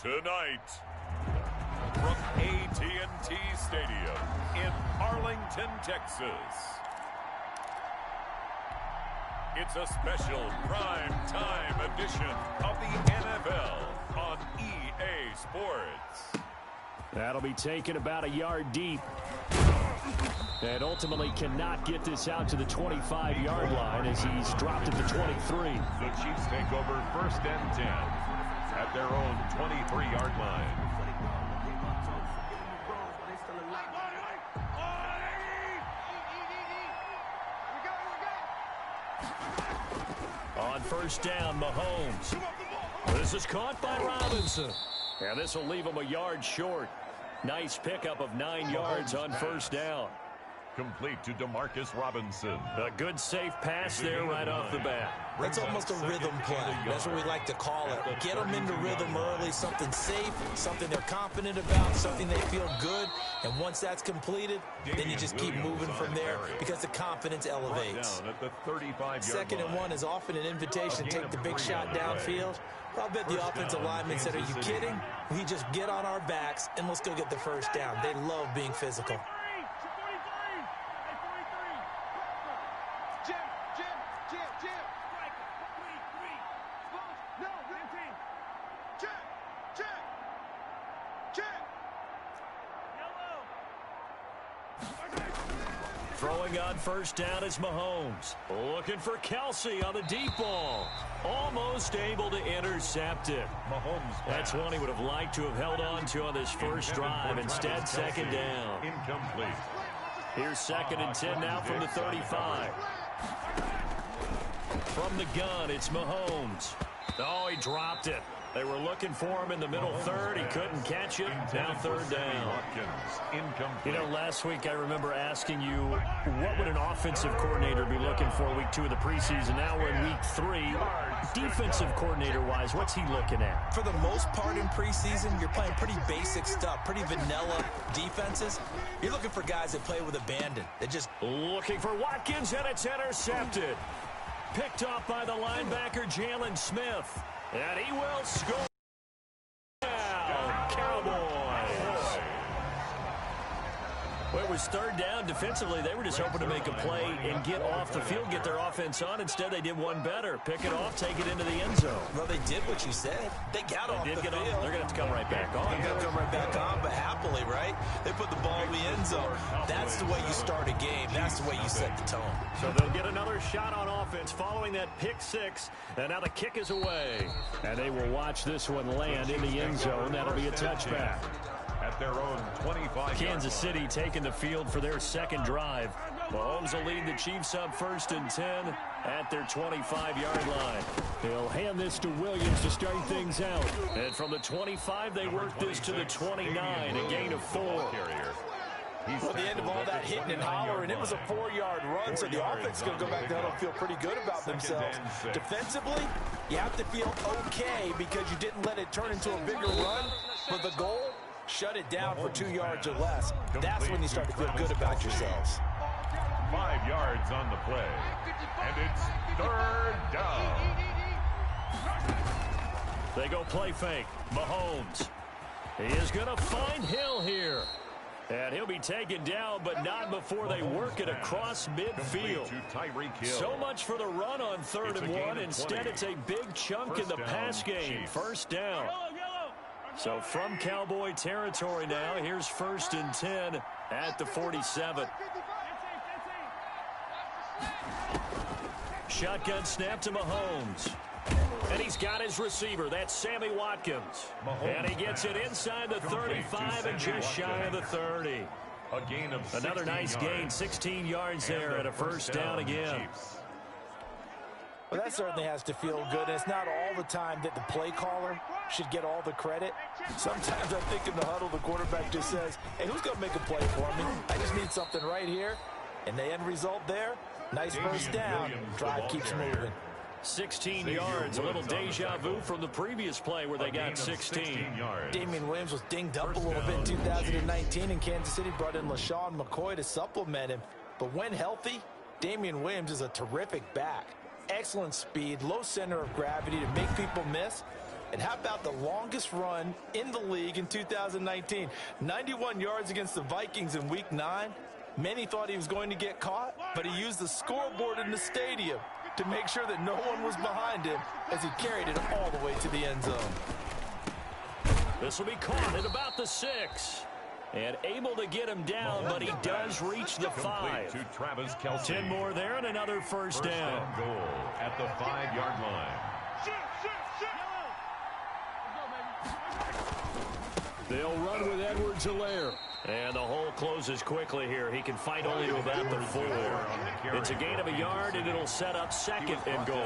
Tonight, from AT&T Stadium in Arlington, Texas, it's a special prime-time edition of the NFL on EA Sports. That'll be taken about a yard deep. And ultimately cannot get this out to the 25-yard line as he's dropped at the 23. The Chiefs take over 1st and 10 at their own 23-yard line. On 1st down, Mahomes. This is caught by Robinson. And this will leave him a yard short. Nice pickup of 9 yards on 1st down. Complete to Demarcus Robinson. A good safe pass there right off the bat. That's almost a rhythm play. That's what we like to call it. Get them into rhythm early, something safe, something they're confident about, something they feel good. And once that's completed, then you just keep moving from there because the confidence elevates. 2nd and 1 is often an invitation to take the big shot downfield. I'll bet the offensive lineman said, "Are you kidding? We just get on our backs and let's go get the 1st down." They love being physical. Throwing on 1st down is Mahomes. Looking for Kelsey on the deep ball. Almost able to intercept it. That's one he would have liked to have held on to on this first drive. Instead, 2nd down. Incomplete. Here's 2nd and 10 now from the 35. From the gun, it's Mahomes. Oh, he dropped it. They were looking for him in the middle third. He couldn't catch it. Now 3rd down. You know, last week I remember asking you, what would an offensive coordinator be looking for week 2 of the preseason? Now we're in week 3. Defensive coordinator-wise, what's he looking at? For the most part in preseason, you're playing pretty basic stuff, pretty vanilla defenses. You're looking for guys that play with abandon. They just looking for Watkins, and it's intercepted. Picked off by the linebacker, Jalen Smith. And he will score. Cowboys. Well, it was 3rd down. Defensively, they were just hoping to make a play and get off the field, get their offense on. Instead, they did one better. Pick it off, take it into the end zone. Well, they did what you said. They got off the field. They're going to have to come right back on. They're going to come right back on, but happily, right? They put the ball in the end zone. That's the way you start a game. That's the way you set the tone. So they'll get another shot on offense following that pick 6. And now the kick is away. And they will watch this one land in the end zone. That'll be a touchback. At their own 25. Kansas City taking the field for their 2nd drive. Mahomes will lead the Chiefs up 1st and 10 at their 25-yard line. They'll hand this to Williams to start things out. And from the 25, they work this to the 29, a gain of 4. Well, at the end of all that hitting and hollering, it was a 4-yard run, so the offense is going to go back there and feel pretty good about themselves. Defensively, you have to feel okay because you didn't let it turn into a bigger run, but the goal, shut it down for 2 yards or less. That's when you start to feel good about yourselves. 5 yards on the play, and it's 3rd down. They go play fake. Mahomes. He is going to find Hill here. And he'll be taken down, but not before they work it across midfield. So much for the run on 3rd and 1. Instead, it's a big chunk in the pass game. 1st down. So from Cowboy territory now, here's 1st and 10 at the 47. Shotgun snap to Mahomes. And he's got his receiver. That's Sammy Watkins. And he gets it inside the 35 and just shy of the 30. A gain of another nice gain, 16 yards there and a 1st down again. Well, that certainly has to feel good. And it's not all the time that the play caller should get all the credit. Sometimes I think in the huddle, the quarterback just says, "Hey, who's going to make a play for me? I just need something right here." And the end result there, nice 1st down. Drive keeps moving. 16 yards, a little deja vu from the previous play where they got 16. Damian Williams was dinged up a little bit in 2019, and Kansas City brought in LaShawn McCoy to supplement him. But when healthy, Damian Williams is a terrific back. Excellent speed, low center of gravity to make people miss. And how about the longest run in the league in 2019? 91 yards against the Vikings in Week 9. Many thought he was going to get caught, but he used the scoreboard in the stadium to make sure that no one was behind him as he carried it all the way to the end zone. This will be caught at about the 6. And able to get him down, but he does reach the 5. To Travis Kelce. 10 more there and another first down. Goal at the 5-yard line. They'll run with Edwards-Helaire. And the hole closes quickly here. He can fight only to about the 4. It's a gain of a yard, and it'll set up 2nd and goal.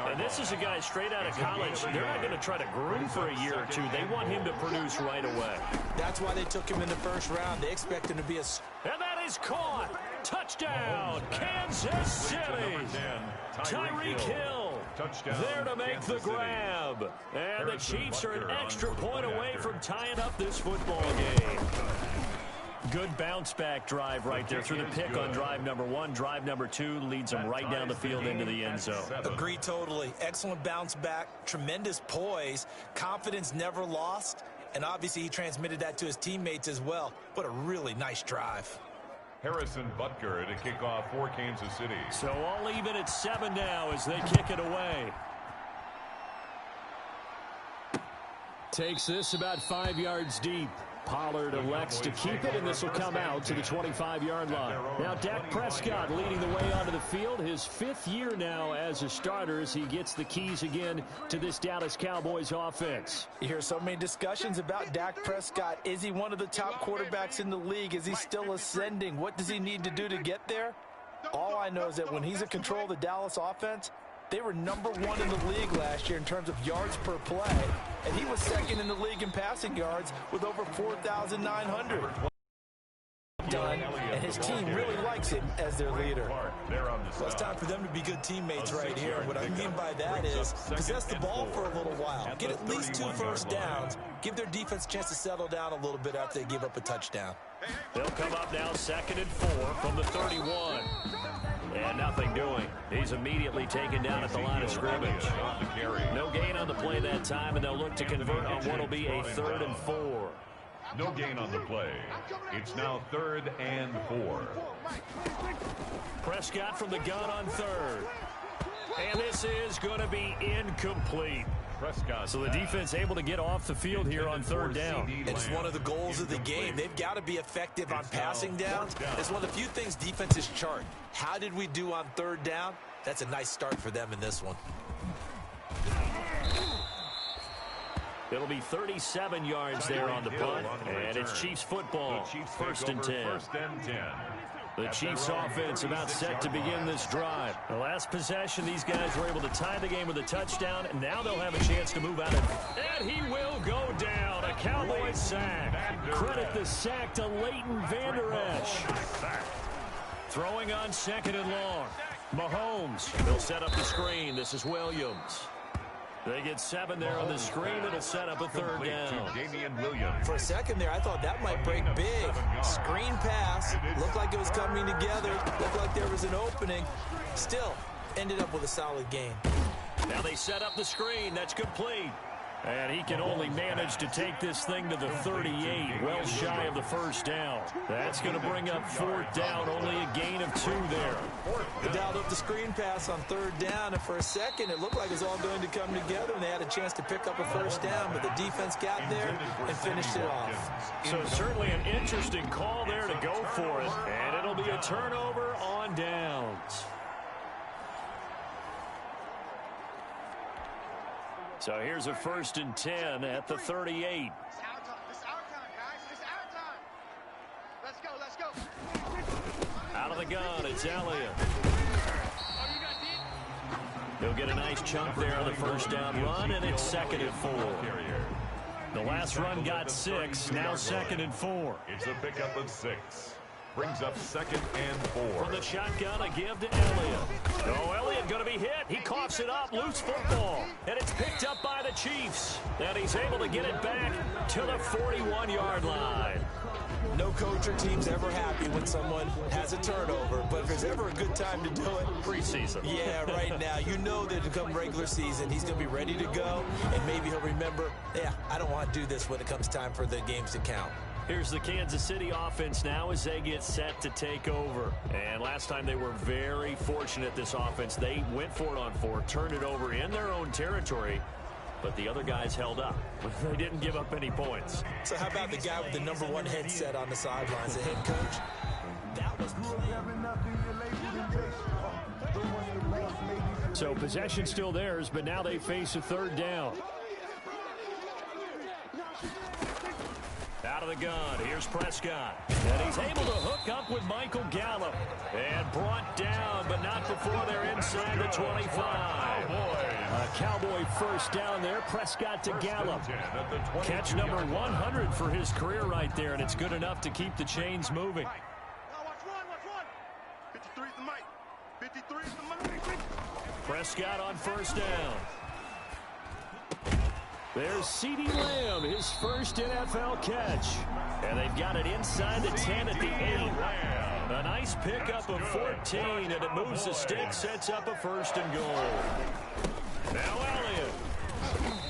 And this is a guy straight out of college. They're not going to try to groom for a year or two. They want him to produce right away. That's why they took him in the first round. They expect him to be a... And that is caught. Touchdown, Kansas City. Tyreek Hill there to make the grab. And the Chiefs are an extra point away from tying up this football game. Good bounce-back drive right there through the pick on drive number 1. Drive number 2 leads them right down the field into the end zone. Agree totally. Excellent bounce-back, tremendous poise, confidence never lost, and obviously he transmitted that to his teammates as well. What a really nice drive. Harrison Butker to kick off for Kansas City. So all even at 7 now as they kick it away. Takes this about 5 yards deep. Pollard elects to keep it, and this will come out to the 25-yard line. Now Dak Prescott leading the way onto the field. His 5th year now as a starter as he gets the keys again to this Dallas Cowboys offense. You hear so many discussions about Dak Prescott. Is he one of the top quarterbacks in the league? Is he still ascending? What does he need to do to get there? All I know is that when he's in control of the Dallas offense, they were number 1 in the league last year in terms of yards per play, and he was 2nd in the league in passing yards with over 4,900 done, and his team really likes him as their leader. Well, it's time for them to be good teammates right here. What I mean by that is possess the ball for a little while, get at least 2 first downs, give their defense a chance to settle down a little bit after they give up a touchdown. They'll come up now 2nd and 4 from the 31. And nothing doing. He's immediately taken down at the line of scrimmage. No gain on the play that time, and they'll look to convert on what will be a 3rd and 4. No gain on the play. It's now 3rd and 4. Prescott from the gun on 3rd. And this is going to be incomplete. Prescott. So the defense able to get off the field here on 3rd down. It's one of the goals of the game. They've got to be effective on passing downs. It's one of the few things defenses chart. How did we do on 3rd down? That's a nice start for them in this one. It'll be 37 yards there on the punt. And it's Chiefs football. 1st and 10. The Chiefs offense about set to begin this drive. The last possession, these guys were able to tie the game with a touchdown, and now they'll have a chance to move out of it. And he will go down. A Cowboys sack. Credit the sack to Leighton Vander Esch. Throwing on 2nd and long. Mahomes. They'll set up the screen. This is Williams. They get 7 there on the screen. It'll set up a 3rd down. For a second there, I thought that might break big. Screen pass. Looked like it was coming together. Looked like there was an opening. Still, ended up with a solid gain. Now they set up the screen. That's complete. And he can only manage to take this thing to the 38, well shy of the 1st down. That's going to bring up 4th down, only a gain of 2 there. They dialed up the screen pass on 3rd down, and for a second it looked like it was all going to come together, and they had a chance to pick up a 1st down, but the defense got there and finished it off. So certainly an interesting call there to go for it, and it'll be a turnover on downs. So here's a 1st and 10 at the 38. This is our time, guys. This is our time. Let's go. Out of the gun, it's Elliott. He'll get a nice chunk there on the 1st down run, and it's 2nd and 4. The last run got 6, now 2nd and 4. It's a pickup of 6. Brings up 2nd and 4. From the shotgun, a give to Elliott. Oh, Elliott going to be hit. He coughs it up. Loose football. And it's picked up by the Chiefs. And he's able to get it back to the 41-yard line. No coach or team's ever happy when someone has a turnover, but if there's ever a good time to do it, preseason. Yeah, right now. You know that to come regular season, he's going to be ready to go, and maybe he'll remember, yeah, I don't want to do this when it comes time for the games to count. Here's the Kansas City offense now as they get set to take over. And last time they were very fortunate, this offense. They went for it on 4, turned it over in their own territory, but the other guys held up. They didn't give up any points. So how about the guy with the #1 headset on the sidelines, the head coach? That was So possession still theirs, but now they face a 3rd down. Out of the gun, here's Prescott. And he's able to hook up with Michael Gallup. And brought down, but not before they're inside the 25. A Cowboy first down there. Prescott to Gallup. Catch number 100 for his career right there, and it's good enough to keep the chains moving. Watch one. 53's the mic. 53's the mic. Prescott on first down. There's CeeDee Lamb, his first NFL catch. And they've got it inside the 10 at the 8. A nice pickup of 14, and it moves the stick, sets up a 1st and goal. Now Elliott.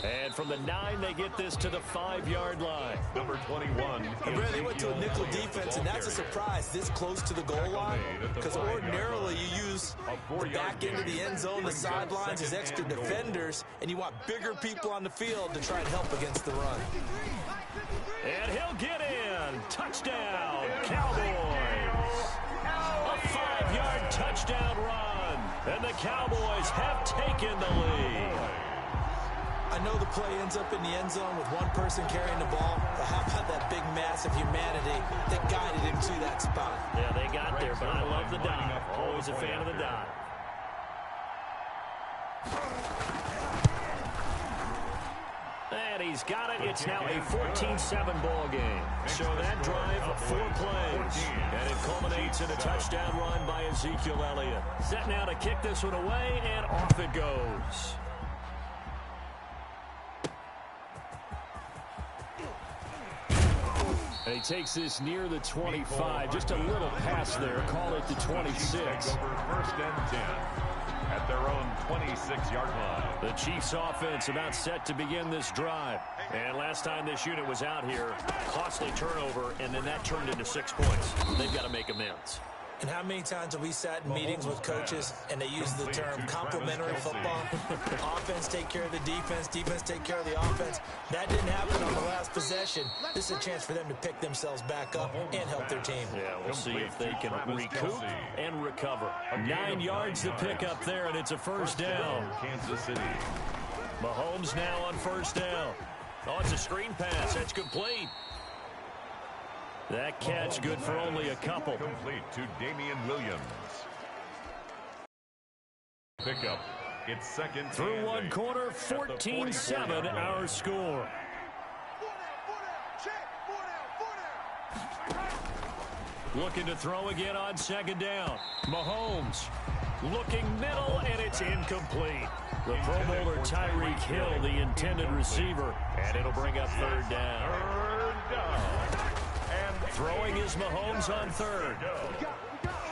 And from the 9, they get this to the 5-yard line. Number 21. And Brad, they went to a nickel defense, and that's a surprise this close to the goal line, because ordinarily you use the back end of the end zone, the sidelines as extra defenders, and you want bigger people on the field to try and help against the run. And he'll get in. Touchdown, Cowboys. A 5-yard touchdown run. And the Cowboys have taken the lead. I know the play ends up in the end zone with one person carrying the ball, but how about that big mass of humanity that guided him to that spot? Yeah, they got there, but I love the dive. Always a fan of the dive. And he's got it. It's now a 14-7 ball game. So that drive, 4 plays. And it culminates in a touchdown run by Ezekiel Elliott. Set now to kick this one away, and off it goes. And he takes this near the 25. Just a little pass there. Call it the 26. First and 10 at their own 26-yard line. The Chiefs offense about set to begin this drive. And last time this unit was out here, costly turnover, and then that turned into 6 points. They've got to make amends. And how many times have we sat in meetings with coaches and they use the term complementary football? Offense take care of the defense, defense take care of the offense. That didn't happen on the last possession. This is a chance for them to pick themselves back up and help their team. Yeah, we'll see if they can recoup and recover. 9 yards to pick up there, and it's a first down. Kansas City. Mahomes now on first down. Oh, it's a screen pass. That's complete. That catch good for only a couple. Complete to Damian Williams. Pickup. It's second. Through one quarter, 14-7 our score. Looking to throw again on second down. Mahomes looking middle, and it's incomplete. The Pro Bowler Tyreek Hill, the intended receiver, and it'll bring up third down. Throwing is Mahomes on third.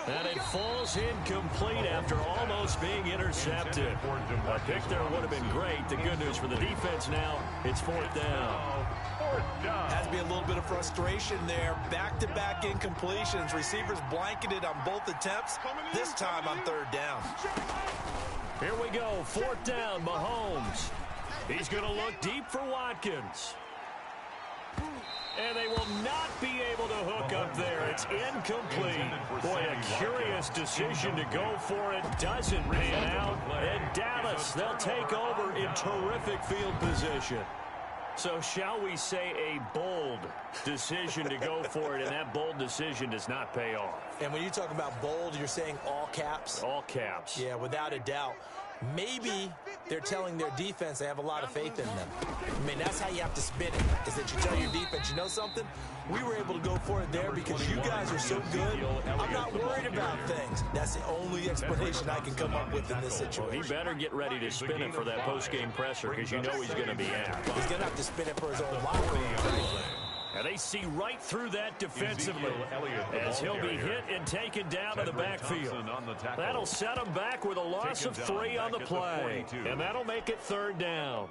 And it falls incomplete after almost being intercepted. A pick there would have been great. The good news for the defense now, it's fourth down. Has to be a little bit of frustration there. Back-to-back incompletions. Receivers blanketed on both attempts. This time on third down. Here we go. Fourth down, Mahomes. He's going to look deep for Watkins. And they will not be able to hook up there. It's incomplete. Boy, a curious decision to go for it. Doesn't pan out. And Dallas, they'll take over in terrific field position. So shall we say a bold decision to go for it, and that bold decision does not pay off. And when you talk about bold, you're saying all caps? All caps. Yeah, without a doubt. Maybe they're telling their defense they have a lot of faith in them. I mean, that's how you have to spin it, is that you tell your defense, you know something? We were able to go for it there because you guys are so good. I'm not worried about things. That's the only explanation I can come up with in this situation. He better get ready to spin it for that post-game presser because you know he's going to be asked. He's going to have to spin it for his own locker room. And they see right through that defensively as he'll be hit and taken down to the backfield. That'll set him back with a loss of 3 on the play. And that'll make it 3rd down.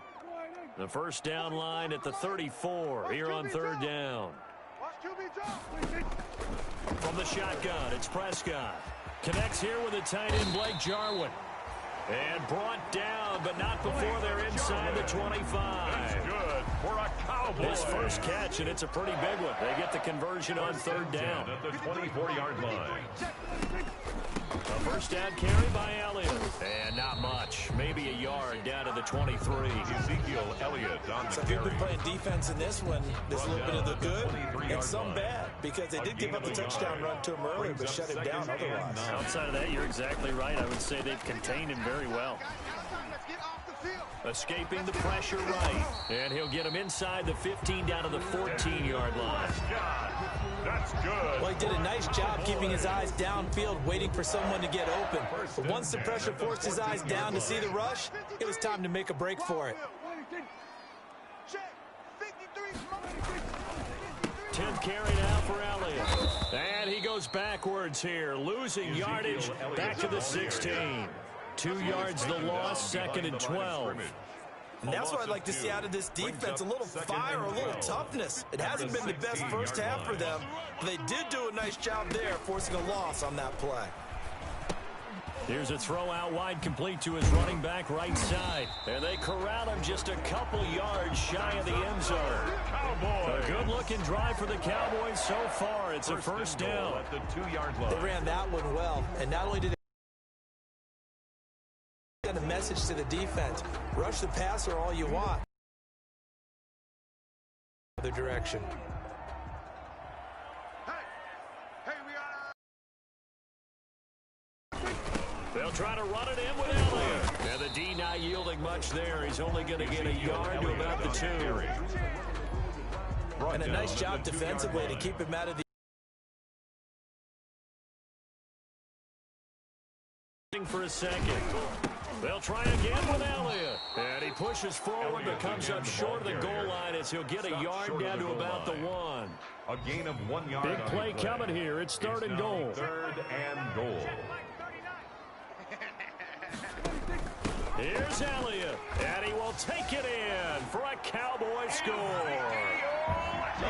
The first down line at the 34 here on 3rd down. From the shotgun, it's Prescott. Connects here with the tight end, Blake Jarwin. And brought down, but not before they're inside the 25. That's good for a Cowboy. His first catch, and it's a pretty big one. They get the conversion on 3rd down. At the 24-yard line. A first down carry by Elliott. And not much. Maybe a yard down to the 23. Ezekiel Elliott on the So you've been playing defense in this one. There's a little bit of the good and some bad, because they did give up the touchdown run to him earlier, but shut him down otherwise. Outside of that, you're exactly right. I would say they've contained him very well. Escaping the pressure right. And he'll get him inside the 15 down to the 14-yard line. That's good. Well, he did a nice job keeping his eyes downfield, waiting for someone to get open. But once the pressure forced his eyes down to see the rush, it was time to make a break for it. 10th carry now for Elliott. And he goes backwards here, losing yardage back to the 16. 2 yards the loss, 2nd and 12. And that's what I'd like to see out of this defense, a little fire, a little toughness. It hasn't been the best first half for them, but they did do a nice job there, forcing a loss on that play. Here's a throw out wide, complete to his running back right side. And they corral him just a couple yards shy of the end zone. A good-looking drive for the Cowboys so far. It's a first down. At the 2-yard line. They ran that one well, and not only did they send a message to the defense, rush the passer all you want. Other direction. They'll try to run it in with Elliott. And the D not yielding much there. He's only going to get a yard to about the 2. And a nice job defensively to keep him out of the for a second. They'll try again with Elliott. And he pushes forward, but comes up short of the goal line as he'll get a yard down to about the 1. A gain of 1 yard. Big play coming here. It's 3rd and goal. 3rd and goal. Here's Elliott, and he will take it in for a Cowboy score.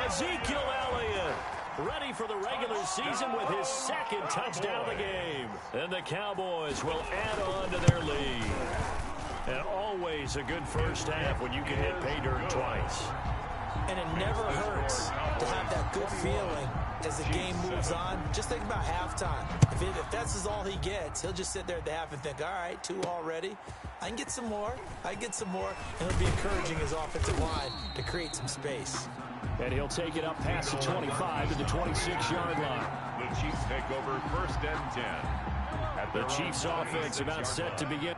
Ezekiel Elliott, ready for the regular season with his 2nd touchdown of the game. And the Cowboys will add on to their lead. And always a good first half when you can hit pay dirt twice. And it never hurts to have that good feeling as the game moves on. Just think about halftime. If that's all he gets, he'll just sit there at the half and think, all right, 2 already. I can get some more. I can get some more. And he'll be encouraging his offensive line to create some space. And he'll take it up past the 25 to the 26-yard line. The Chiefs take over 1st and 10. The Chiefs offense about set to begin.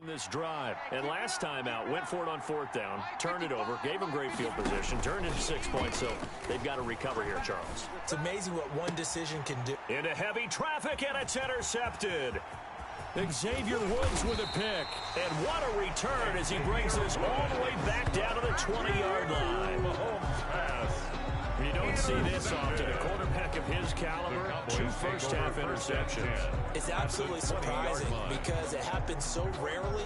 This drive, and last time out went for it on 4th down, turned it over, gave them great field position, turned into 6 points, so they've got to recover here, Charles. It's amazing what one decision can do. Into heavy traffic, and it's intercepted. Xavier Woods with a pick, and what a return as he brings this all the way back down to the 20-yard line. You don't see this often. A quarterback of his caliber, 2 first-half interceptions. It's absolutely surprising because it happens so rarely.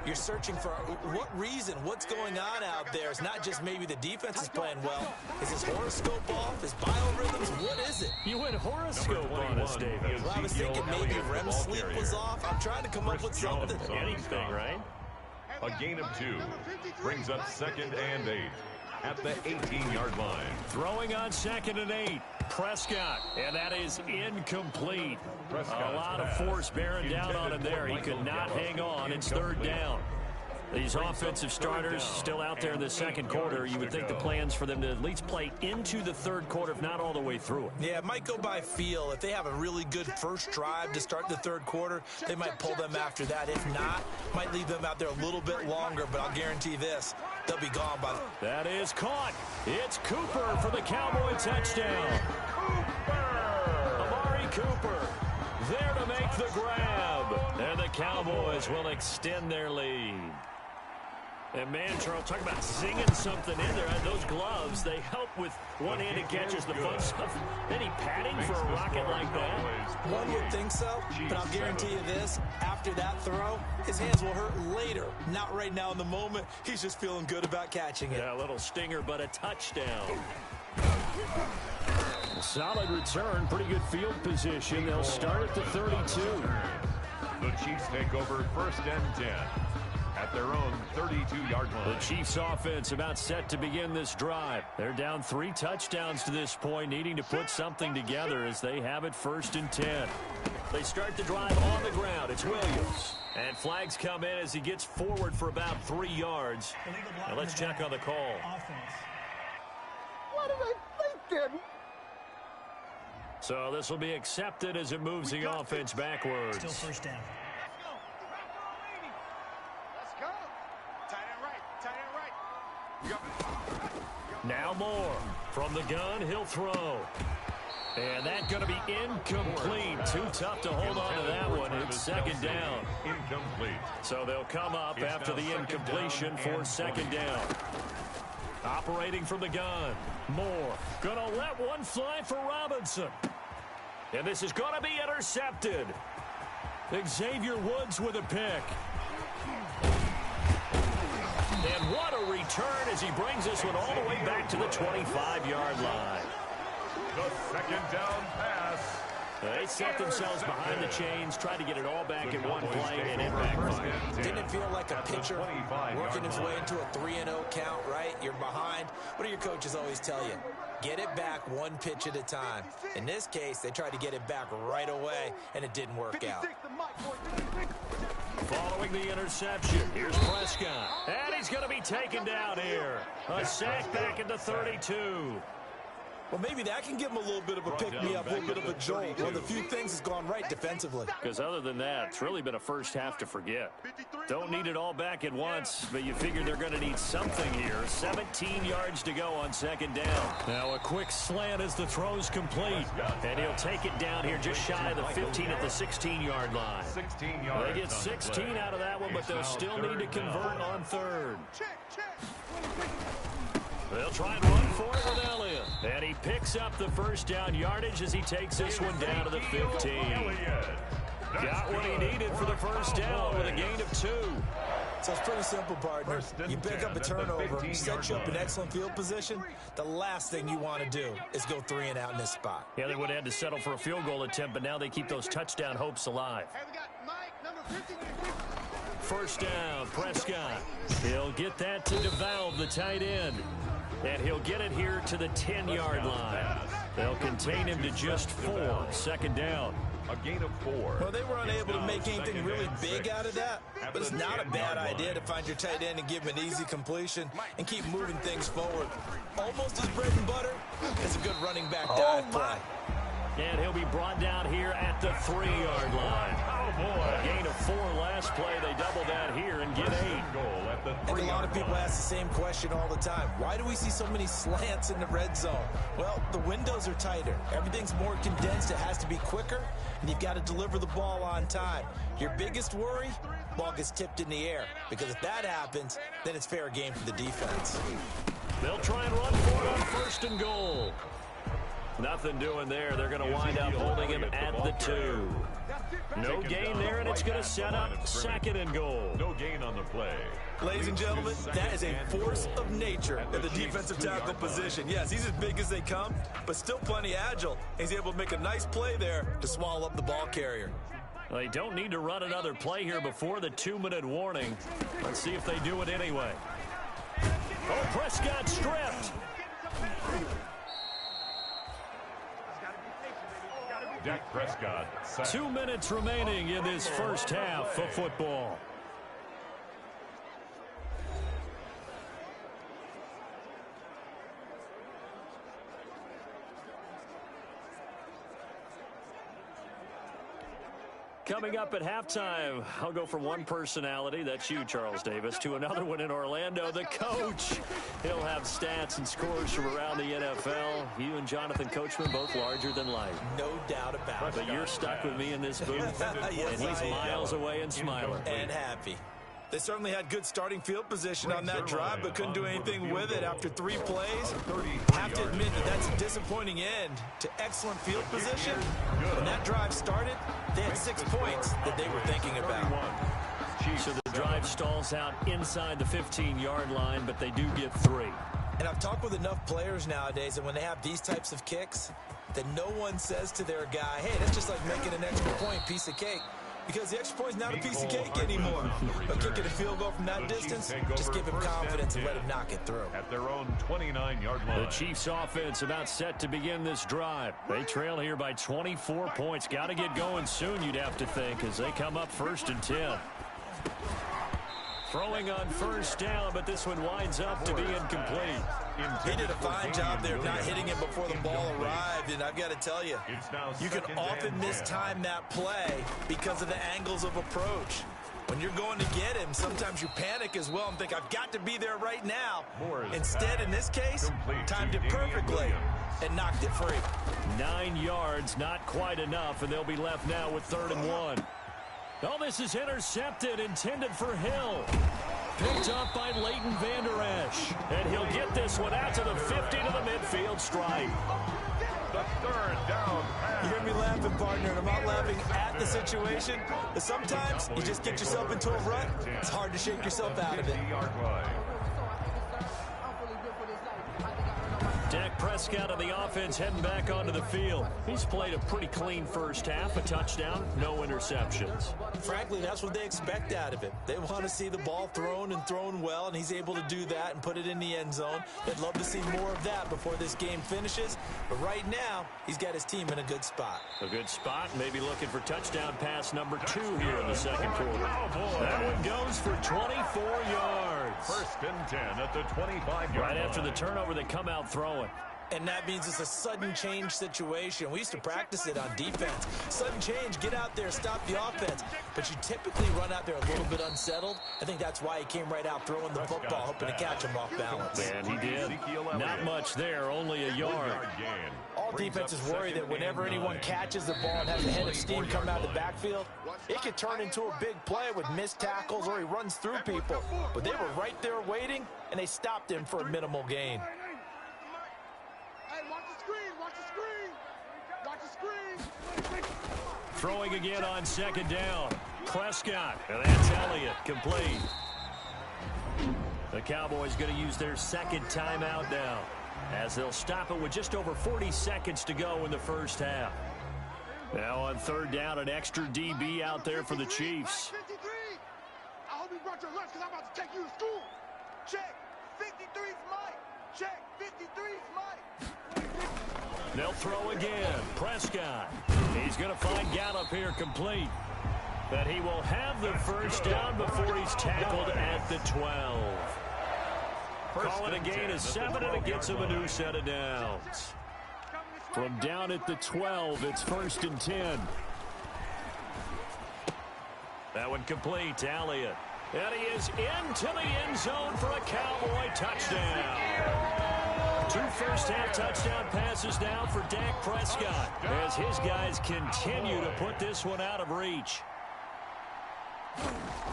You're searching for what reason, what's going on out there. It's not just maybe the defense is playing well. Is his horoscope off? His biorhythms? What is it? You went horoscope on us, David. Well, I was thinking maybe REM sleep was off. I'm trying to come up with something. Anything, right? A gain of 2 brings up 2nd and 8 at the 18-yard line. Throwing on 2nd and 8. Prescott, and that is incomplete. A lot of force bearing down on him there. He could not hang on. It's 3rd down. These offensive starters still out there in the 2nd quarter. You would think the plans for them to at least play into the 3rd quarter, if not all the way through it. Yeah, it might go by feel. If they have a really good first drive to start the 3rd quarter, they might pull them after that. If not, might leave them out there a little bit longer, but I'll guarantee this, they'll be gone by the... That is caught. It's Cooper for the Cowboy touchdown. Amari Cooper There to make the grab. And the Cowboys will extend their lead. And man, Charles, talk about singing something in there. Those gloves, they help with one-handed catches, the fun stuff. Any padding for a rocket like that? One would think so, but I'll guarantee you this. After that throw, his hands will hurt later. Not right now in the moment. He's just feeling good about catching it. Yeah, a little stinger, but a touchdown. Solid return, pretty good field position. They'll start at the 32. The Chiefs take over 1st and 10 at their own 32-yard line. The Chiefs offense about set to begin this drive. They're down 3 touchdowns to this point, needing to put something together as they have it 1st and 10. They start the drive on the ground. It's Williams. And flags come in as he gets forward for about 3 yards. Now let's check on the call. What did I think? So this will be accepted as it moves the offense backwards. Still 1st down. Let's go. Tight end right. Tight end right. Now Moore from the gun. He'll throw. And that's going to be incomplete. Too tough to hold on to that one. It's 2nd down. Incomplete. So they'll come up after the incompletion for 2nd down. Operating from the gun. Moore going to let one fly for Robinson. And this is going to be intercepted. Xavier Woods with a pick. And what a return as he brings this one all the way back to the 25-yard line. The 2nd down pass. They set themselves behind the chains, tried to get it all back in one play, and it backfired. Didn't it feel like a pitcher working his way into a 3-0 count, right? You're behind. What do your coaches always tell you? Get it back one pitch at a time. In this case, they tried to get it back right away, and it didn't work out. Following the interception, here's Prescott. And he's going to be taken down here. A sack back at the 32. Well, maybe that can give him a little bit of a pick-me-up, a little bit of a jolt. One of the few things has gone right defensively. Because other than that, it's really been a first half to forget. Don't need it all back at once, but you figure they're going to need something here. 17 yards to go on 2nd down. Now a quick slant as the throw's complete. And he'll take it down here just shy of the 15 at the 16-yard line. 16 yards. They get 16 out of that one, but they'll still need to convert on 3rd. They'll try and run for it with Elliott. And he picks up the 1st down yardage as he takes this one down to the 15. Got what he needed for the 1st down with a gain of 2. So it's pretty simple, partner. You pick up a turnover, set you up in excellent field position. The last thing you want to do is go 3 and out in this spot. Yeah, they would have had to settle for a field goal attempt, but now they keep those touchdown hopes alive. Hey, we got Mike, number 50. 1st down, Prescott. He'll get that to DeValve, the tight end. And he'll get it here to the 10-yard line. They'll contain him to just 4. 2nd down. A gain of 4. Well, they were unable to make anything really big out of that, but it's not a bad idea to find your tight end and give him an easy completion and keep moving things forward. Almost as bread and butter as a good running back dive play. And he'll be brought down here at the 3-yard line. Oh, boy. A gain of 4 last play. They double that here and get 8. And a lot of people ask the same question all the time. Why do we see so many slants in the red zone? Well, the windows are tighter. Everything's more condensed. It has to be quicker, and you've got to deliver the ball on time. Your biggest worry? Ball gets tipped in the air. Because if that happens, then it's fair game for the defense. They'll try and run for it on 1st and goal. Nothing doing there. They're going to wind up holding him at the 2. No gain there, and it's going to set up 2nd and goal. No gain on the play. Ladies and gentlemen, that is a force of nature in the defensive tackle position. Yes, he's as big as they come, but still plenty agile. He's able to make a nice play there to swallow up the ball carrier. They don't need to run another play here before the 2-minute warning. Let's see if they do it anyway. Oh, Prescott stripped. Dak Prescott. 2 minutes remaining in this first half of football. Coming up at halftime, I'll go from one personality, that's you, Charles Davis, to another one in Orlando, the coach. He'll have stats and scores from around the NFL. You and Jonathan Coachman both larger than life. No doubt about it. But you're stuck with me in this booth, Yes, and he's miles away and smiling. And happy. They certainly had good starting field position on that drive, but couldn't do anything with it after 3 plays. Have to admit that that's a disappointing end to excellent field position. When that drive started, they had 6 points that they were thinking about. So the drive stalls out inside the 15-yard line, but they do get 3. And I've talked with enough players nowadays that when they have these types of kicks, that no one says to their guy, hey, that's just like making an extra point, piece of cake. Because the extra point is not a piece of cake anymore. But kicking a field goal from that distance, just give him confidence and let him knock it through. At their own 29-yard line. The Chiefs offense about set to begin this drive. They trail here by 24 points. Got to get going soon, you'd have to think, as they come up 1st and 10. Throwing on 1st down, but this one winds up to be incomplete. He did a fine job there of not hitting it before the ball arrived, and I've got to tell you, you can often mistime that play because of the angles of approach. When you're going to get him, sometimes you panic as well and think, I've got to be there right now. Instead, in this case, timed it perfectly and knocked it free. 9 yards, not quite enough, and they'll be left now with 3rd and 1. Oh, this is intercepted, intended for Hill. Picked up by Leighton Vander Esch. And he'll get this one out to the 50 to the midfield stripe. The 3rd down pass. You hear me laughing, partner, and I'm not laughing at the situation. But sometimes you just get yourself into a rut. It's hard to shake yourself out of it. Dak Prescott of the offense heading back onto the field. He's played a pretty clean first half, a touchdown, no interceptions. Frankly, that's what they expect out of him. They want to see the ball thrown and thrown well, and he's able to do that and put it in the end zone. They'd love to see more of that before this game finishes. But right now, he's got his team in a good spot. A good spot, maybe looking for touchdown pass number 2 here in the 2nd quarter. That one goes for 24 yards. 1st and 10 at the 25-yard line. Right after the turnover, they come out throwing. And that means it's a sudden change situation. We used to practice it on defense. Sudden change, get out there, stop the offense. But you typically run out there a little bit unsettled. I think that's why he came right out throwing the football, hoping to catch him off balance. And he did. Not much there, only a yard. All defenses worry that whenever anyone catches the ball and has a head of steam come out of the backfield, it could turn into a big play with missed tackles or he runs through people. But they were right there waiting, and they stopped him for a minimal gain. Throwing again on 2nd down. Prescott, and that's Elliott, complete. The Cowboys going to use their 2nd timeout now, as they'll stop it with just over 40 seconds to go in the first half. Now on 3rd down, an extra DB out there for the Chiefs. 53. I hope you brought your lunch because I'm about to take you to school. Check. 53's Mike. Check. 53's Mike. They'll throw again. Prescott. He's going to find Gallup here complete. But he will have the 1st down before he's tackled at the 12. Call it a gain of 7, and it gets him a new set of downs. From down at the 12, it's 1st and 10. That one complete to Elliott. And he is into the end zone for a Cowboy touchdown. 2 first-half touchdown passes now for Dak Prescott as his guys continue to put this one out of reach.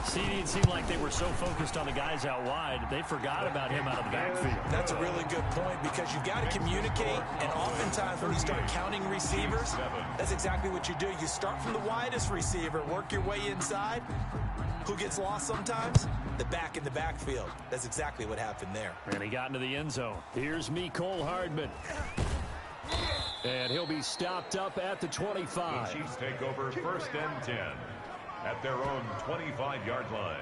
See, it seemed like they were so focused on the guys out wide, they forgot about him out of the backfield. That's a really good point because you've got to communicate, and oftentimes when you start counting receivers, that's exactly what you do. You start from the widest receiver, work your way inside. Who gets lost sometimes? The back in the backfield. That's exactly what happened there. And he got into the end zone. Here's Mecole Hardman. And he'll be stopped up at the 25. The Chiefs take over 1st and 10 at their own 25-yard line.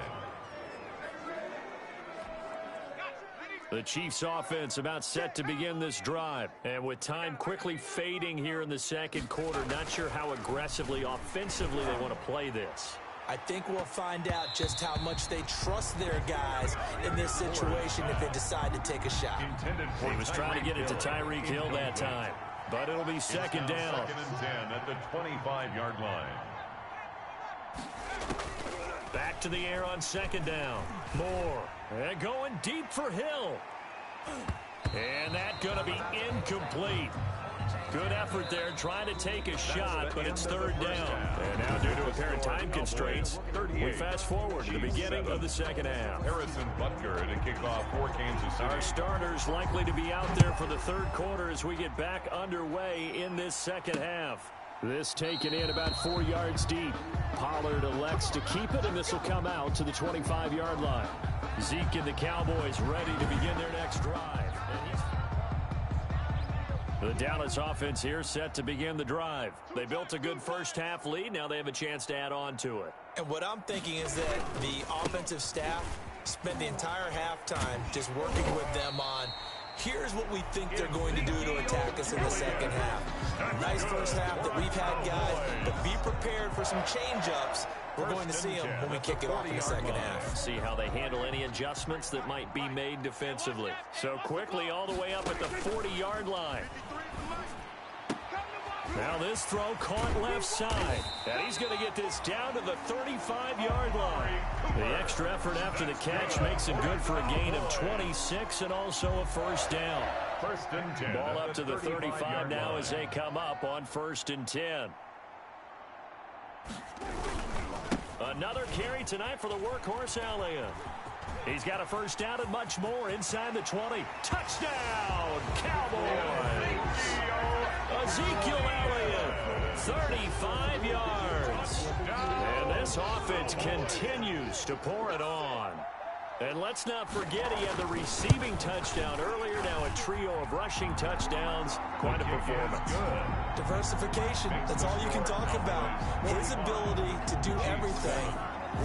The Chiefs offense about set to begin this drive. And with time quickly fading here in the 2nd quarter, not sure how aggressively, offensively they want to play this. I think we'll find out just how much they trust their guys in this situation if they decide to take a shot. He was trying to get it to Tyreek Hill that time, but it'll be 2nd down. 2nd and 10 at the 25-yard line. Back to the air on second down. Moore. And going deep for Hill. And that's going to be incomplete. Good effort there trying to take a shot, but it's third down. And now due to apparent time constraints, we fast forward to the beginning of the second half. Harrison Butker to kick off for Kansas City. Our starters likely to be out there for the third quarter as we get back underway in this second half. This taken in about 4 yards deep. Pollard elects to keep it, and this will come out to the 25-yard line. Zeke and the Cowboys ready to begin their next drive. The Dallas offense here set to begin the drive. They built a good first-half lead. Now they have a chance to add on to it. And what I'm thinking is that the offensive staff spent the entire halftime just working with them on, here's what we think they're going to do to attack us in the second half. Nice first half that we've had, guys, but be prepared for some change-ups. We're going to see them when we kick it off in the second half. See how they handle any adjustments that might be made defensively. So quickly all the way up at the 40-yard line. Now this throw caught left side. And he's going to get this down to the 35-yard line. The extra effort after the catch makes it good for a gain of 26 and also a first down. First and 10. Ball up to the 35 now as they come up on first and 10. Another carry tonight for the workhorse Elliott. He's got a first down and much more inside the 20. Touchdown, Cowboys! Ezekiel Elliott, 35 yards. And this offense continues to pour it on. And let's not forget he had the receiving touchdown earlier. Now a trio of rushing touchdowns. Quite a performance. Diversification, that's all you can talk about. His ability to do everything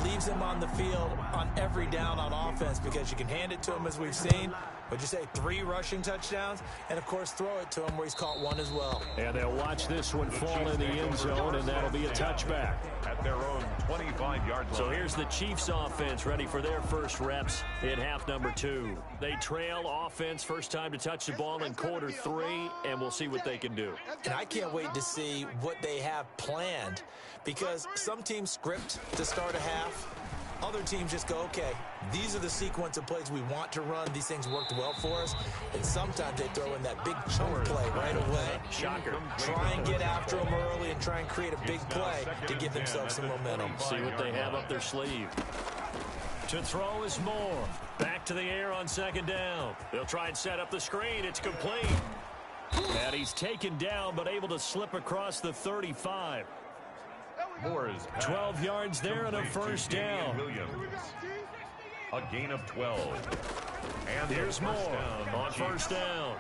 leaves him on the field on every down on offense because you can hand it to him as we've seen. Would you say 3 rushing touchdowns? And, of course, throw it to him where he's caught 1 as well. And they'll watch this one fall in the end zone, and that'll be a touchback. At their own 25-yard line. So here's the Chiefs offense ready for their first reps in half number 2. They trail offense first time to touch the ball in quarter 3, and we'll see what they can do. And I can't wait to see what they have planned because some teams script to start a half. Other teams just go, okay, these are the sequence of plays we want to run. These things worked well for us. And sometimes they throw in that big chunk play right away. Shocker. Try and get after them early and try and create a big play to give themselves some momentum. See what they have up their sleeve. To throw is Moore. Back to the air on second down. They'll try and set up the screen. It's complete. And he's taken down but able to slip across the 35. 12 yards there and a first down. A gain of 12. And here's Moore on first down.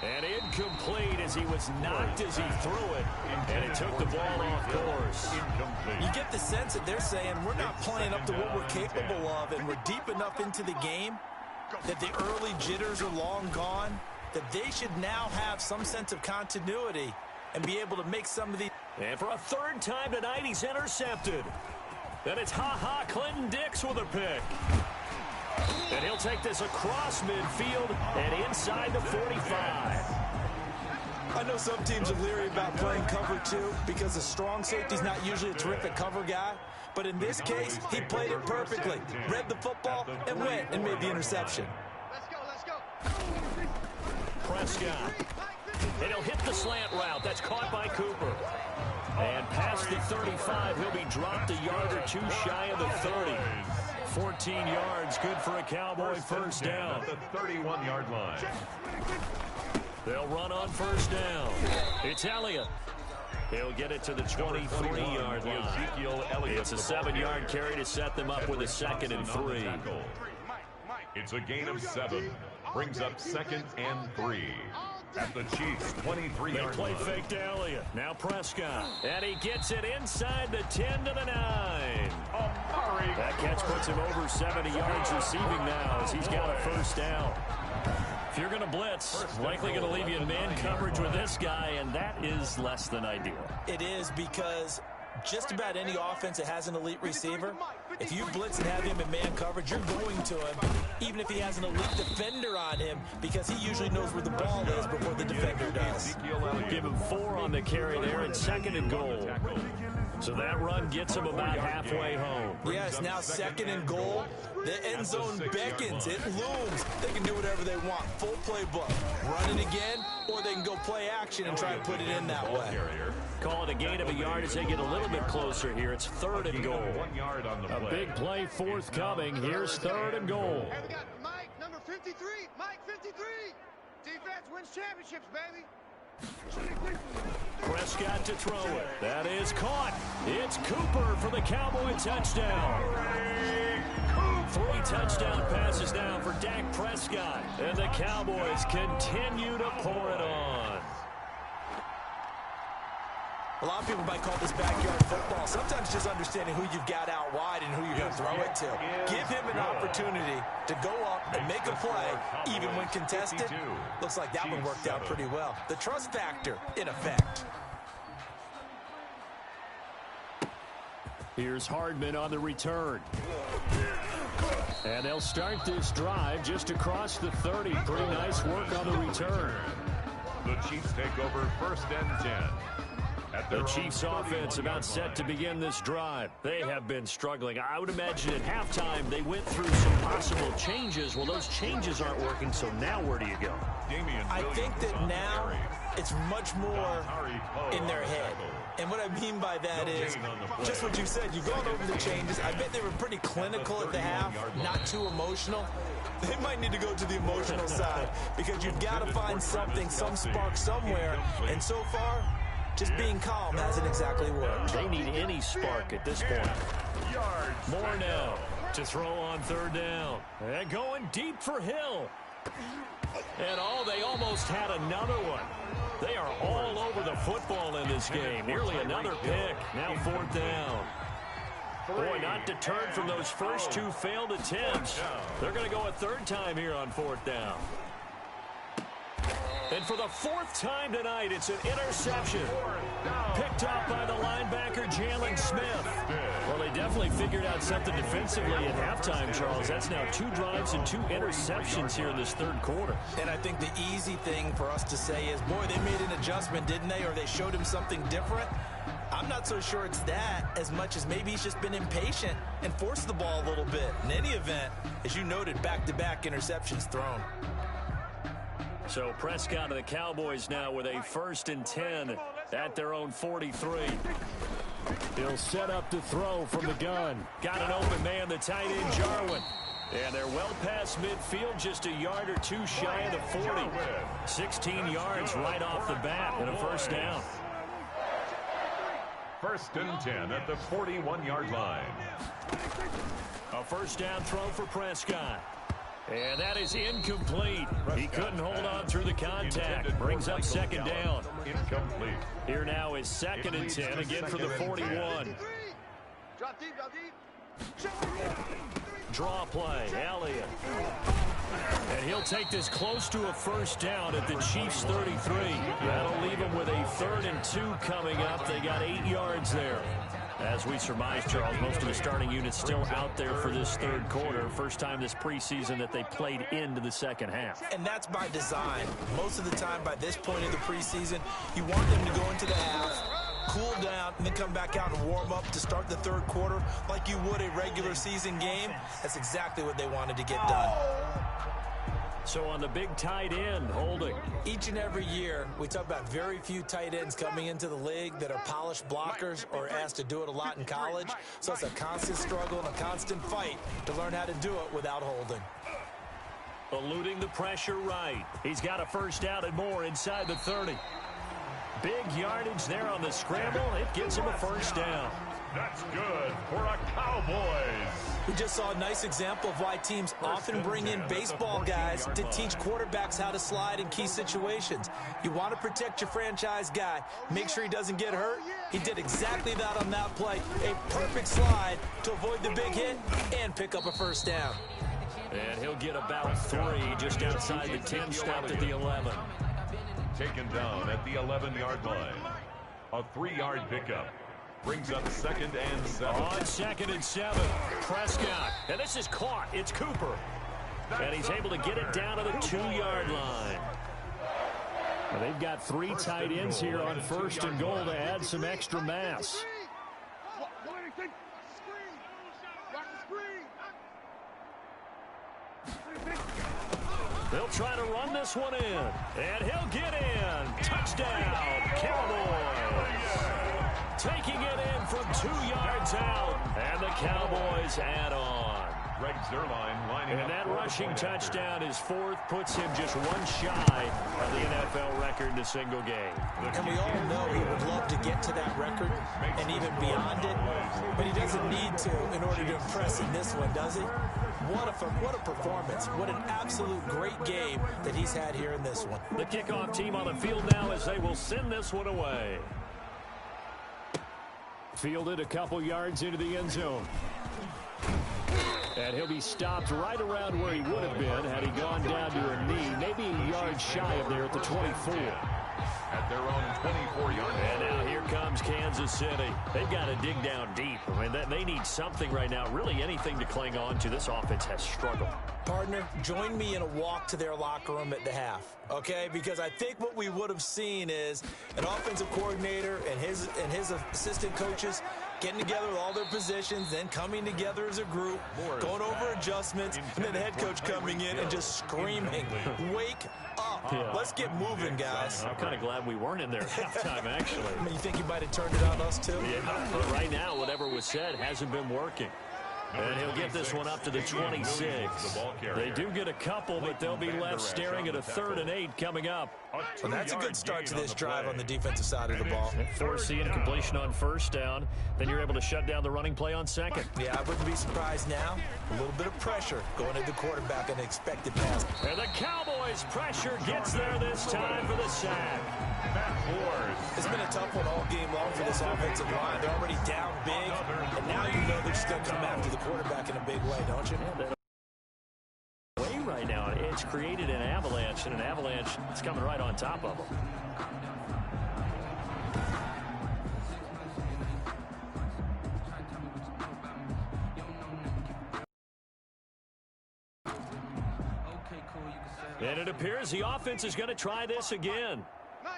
And incomplete as he was knocked as he threw it. And it took the ball off course. You get the sense that they're saying we're not playing up to what we're capable of, and we're deep enough into the game that the early jitters are long gone, that they should now have some sense of continuity and be able to make some of these. And for a third time tonight, he's intercepted. Then it's Clinton Dix with a pick. And he'll take this across midfield and inside the 45. I know some teams are leery about playing cover 2 because the strong safety's not usually a terrific cover guy. But in this case, he played it perfectly. Read the football and went and made the interception. Let's go. Prescott. And he'll hit the slant route. That's caught by Cooper. And past the 35, he'll be dropped a yard or 2 shy of the 30. 14 yards, good for a Cowboy first down. At the 31-yard line. They'll run on first down. It's Elliott. He'll get it to the 23-yard line. It's a 7-yard carry to set them up with a 2nd and 3. It's a gain of 7. Brings up 2nd and 3. At the Chiefs' 23-yard line. They play fake to Elliott. Now Prescott. And he gets it inside the 10 to the 9. That catch puts him over 70 yards receiving now as he's got a first down. If you're going to blitz, likely going to leave you in man coverage with this guy, and that is less than ideal. It is because just about any offense that has an elite receiver, if you blitz and have him in man coverage, you're going to him, even if he has an elite defender on him, because he usually knows where the ball is before the defender does. Give him 4 on the carry there, and 2nd and goal. So that run gets him about halfway home. Yes, now 2nd and goal. The end zone beckons. It looms. They can do whatever they want. Full playbook. Run it again, or they can go play action and try and put it in that way. Call it a gain of a yard as they get a little bit closer here. It's 3rd and goal. A big play forthcoming. Here's 3rd and goal. Hey, we got Mike, number 53. Mike, 53. Defense wins championships, baby. Prescott to throw it. That is caught. It's Cooper for the Cowboy touchdown. 3 touchdown passes now for Dak Prescott. And the Cowboys continue to pour it on. A lot of people might call this backyard football. Sometimes just understanding who you've got out wide and who you're going to throw it to. Give him an opportunity to go up and make a play, even when contested. Looks like that one worked out pretty well. The trust factor in effect. Here's Hardman on the return. And they'll start this drive just across the 30. Pretty nice work on the return. The Chiefs take over 1st and 10. The Chiefs offense about set to begin this drive. They have been struggling. I would imagine at halftime they went through some possible changes. Well, those changes aren't working, so now where do you go? I think that now it's much more in their head. And what I mean by that is just what you said. You've gone over the changes. I bet they were pretty clinical at the half, not too emotional. They might need to go to the emotional side because you've got to find something, some spark somewhere. And so far, just being calm hasn't exactly worked. They need any spark at this point. More now to throw on 3rd down. And going deep for Hill. And they almost had another one. They are all over the football in this game. Nearly another pick. Now 4th down. Boy, not deterred from those first 2 failed attempts. They're going to go a 3rd time here on 4th down. And for the 4th time tonight, it's an interception. Picked up by the linebacker, Jalen Smith. Well, they definitely figured out something defensively at halftime, Charles. That's now 2 drives and 2 interceptions here in this 3rd quarter. And I think the easy thing for us to say is, boy, they made an adjustment, didn't they? Or they showed him something different. I'm not so sure it's that as much as maybe he's just been impatient and forced the ball a little bit. In any event, as you noted, back-to-back interceptions thrown. So Prescott of the Cowboys now with a 1st and 10 at their own 43. He'll set up to throw from the gun. Got an open man, the tight end, Jarwin. And they're well past midfield, just a yard or 2 shy of the 40. 16 yards right off the bat and a 1st down. 1st and 10 at the 41-yard line. A 1st down throw for Prescott. And that is incomplete. He couldn't hold on through the contact. Brings up 2nd down. Incomplete. Here now is 2nd and 10, again for the 41. Drop deep, drop deep. Draw play, Elliott. And he'll take this close to a 1st down at the Chiefs' 33. That'll leave them with a 3rd and 2 coming up. They got 8 yards there. As we surmise, Charles, most of the starting unit's still out there for this 3rd quarter. First time this preseason that they played into the 2nd half. And that's by design. Most of the time by this point of the preseason, you want them to go into the half, cool down, and then come back out and warm up to start the 3rd quarter like you would a regular season game. That's exactly what they wanted to get done. So on the big tight end, Holding. Each and every year, we talk about very few tight ends coming into the league that are polished blockers or asked to do it a lot in college. So it's a constant struggle and a constant fight to learn how to do it without Holding. Eluding the pressure right. He's got a 1st down and more inside the 30. Big yardage there on the scramble. It gives him a 1st down. That's good for a Cowboys. We just saw a nice example of why teams often bring in baseball guys to teach quarterbacks how to slide in key situations. You want to protect your franchise guy. Make sure he doesn't get hurt. He did exactly that on that play. A perfect slide to avoid the big hit and pick up a 1st down. And he'll get about 3 just outside the 10, stopped at the 11. Taken down at the 11-yard line. A 3-yard pickup. Brings up 2nd and 7. On 2nd and 7, Prescott. And this is caught. It's Cooper. And he's able to get it down to the 2-yard line. Well, they've got 3 tight ends here on 1st and goal to add some extra mass. They'll try to run this one in. And he'll get in. Touchdown, Cowboys. Taking it in from 2 yards out. And the Cowboys add on. Greg Zuerlein lining and that rushing touchdown is 4th, puts him just 1 shy of the NFL record in a single game. And we all know he would love to get to that record and even beyond it, but he doesn't need to in order to impress in this one, does he? What a performance. What an absolute great game that he's had here in this one. The kickoff team on the field now as they will send this one away. Fielded a couple yards into the end zone. And he'll be stopped right around where he would have been had he gone down to a knee, maybe a yard shy of there at the 24. At their own 24-yard line. And now here comes Kansas City. They've got to dig down deep. I mean, they need something right now, really anything to cling on to. This offense has struggled. Partner, join me in a walk to their locker room at the half, okay? Because I think what we would have seen is an offensive coordinator and his assistant coaches getting together with all their positions, then coming together as a group, going over adjustments, and then the head coach coming in and just screaming, wake up. Yeah. Let's get moving, guys. I'm kind of glad we weren't in there at halftime, actually. I mean, you think you might have turned it on us, too? Yeah, but right now, whatever was said hasn't been working. And he'll get this one up to the 26. They do get a couple, but they'll be left staring at a 3rd and 8 coming up. Well, that's a good start to this drive on the defensive side of the ball. Forcing completion on 1st down. Then you're able to shut down the running play on 2nd. Yeah, I wouldn't be surprised now. A little bit of pressure going at the quarterback on the expected pass. And the Cowboys' pressure gets there this time for the sack. It's been a tough one all game long for this offensive line. They're already down big, and now you know they're just going to come after the quarterback in a big way, don't you? Way right now, it's created an avalanche, and an avalanche is coming right on top of them. And it appears the offense is going to try this again.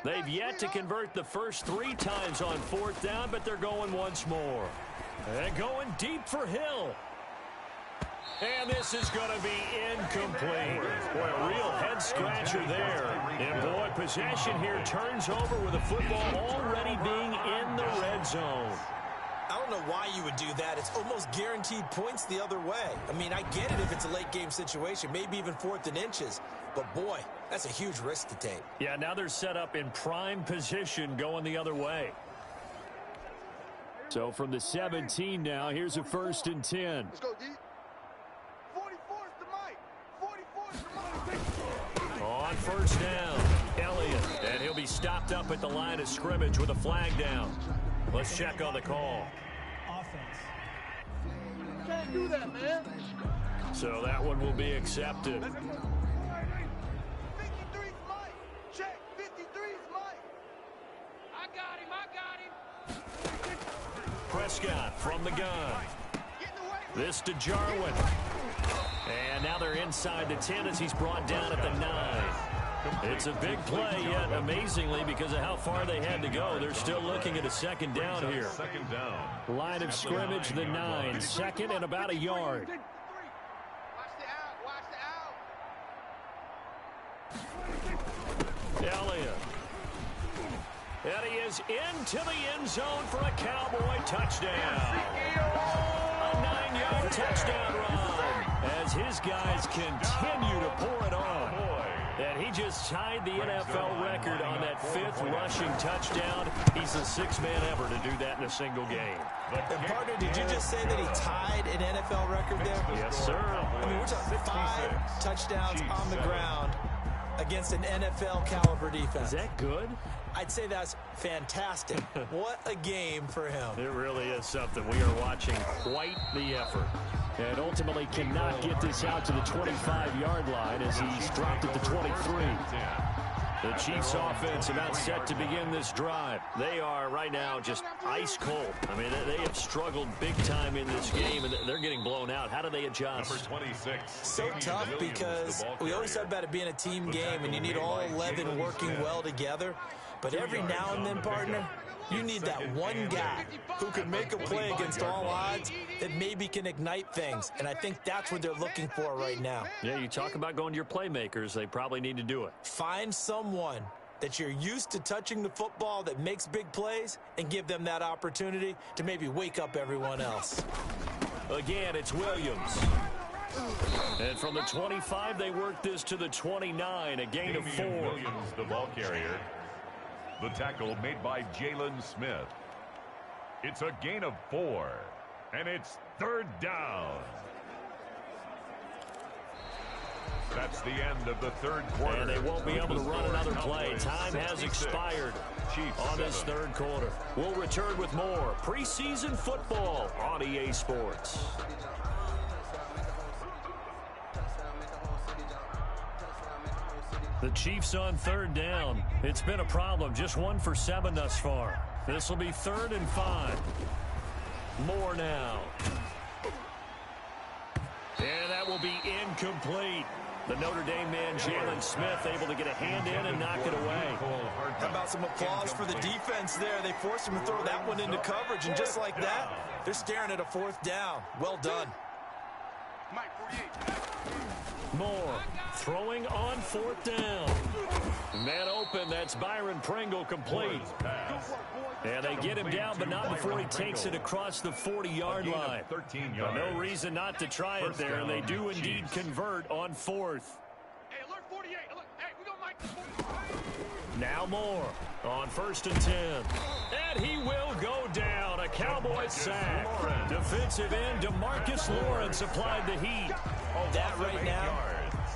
They've yet to convert the first 3 times on 4th down, but they're going once more. And going deep for Hill. And this is going to be incomplete. Boy, a real head-scratcher there. And, boy, possession here turns over with the football already being in the red zone. I don't know why you would do that. It's almost guaranteed points the other way. I mean, I get it if it's a late-game situation, maybe even 4th and inches. But, boy, that's a huge risk to take. Yeah, now they're set up in prime position going the other way. So from the 17 now, here's a 1st and 10. Let's go deep. 44's the mic. 44's the mic. On 1st down, Elliott. And he'll be stopped up at the line of scrimmage with a flag down. Let's check on the call. Offense. You can't do that, man. So that one will be accepted. 53's Mike. Check. 53's Mike. I got him. Prescott from the gun. This to Jarwin. And now they're inside the 10 as he's brought down at the 9. It's a big play, yet amazingly, because of how far they had to go, they're still looking at a 2nd down here. 2nd down. Line of scrimmage, the 9. 2nd and about a yard. Watch the out. Elliott. And he is into the end zone for a Cowboy touchdown. A 9-yard touchdown run as his guys continue to pour it on. And he just tied the NFL record on that 5th rushing touchdown. He's the 6th man ever to do that in a single game. And partner, did you just say that he tied an NFL record there? Yes, sir. I mean, we're talking 5 touchdowns on the ground against an NFL caliber defense. Is that good? I'd say that's fantastic. What a game for him. It really is something. We are watching quite the effort. And ultimately cannot get this out to the 25-yard line as he's dropped at the 23. The Chiefs offense about set to begin this drive. They are right now just ice cold. I mean, they have struggled big time in this game, and they're getting blown out. How do they adjust? Number 26. So tough because we always said about it being a team game, and you need all 11 working well together. But every now and then, partner, you need that one guy who can make a play against all odds that maybe can ignite things. And I think that's what they're looking for right now. Yeah, you talk about going to your playmakers. They probably need to do it. Find someone that you're used to touching the football that makes big plays and give them that opportunity to maybe wake up everyone else. Again, it's Williams. And from the 25, they work this to the 29, a gain of 4. Williams, the ball carrier. The tackle made by Jalen Smith. It's a gain of 4, and it's 3rd down. That's the end of the 3rd quarter. And they won't be able to run another play. Time has expired on this 3rd quarter. We'll return with more preseason football on EA Sports. The Chiefs on 3rd down. It's been a problem. Just 1 for 7 thus far. This will be 3rd and 5. More now. And that will be incomplete. The Notre Dame man, Jalen Smith, able to get a hand in and knock it away. How about some applause for the defense there? They forced him to throw that one into coverage, and just like that, they're staring at a 4th down. Well done. Moore throwing on 4th down. Man open, that's Byron Pringle, complete. And they get him down, but not before he takes it across the 40-yard line. No reason not to try it there, and they do indeed convert on 4th. Now Moore on 1st and 10. And he will go down. A Cowboy sack. Defensive end DeMarcus Lawrence applied the heat. That right now,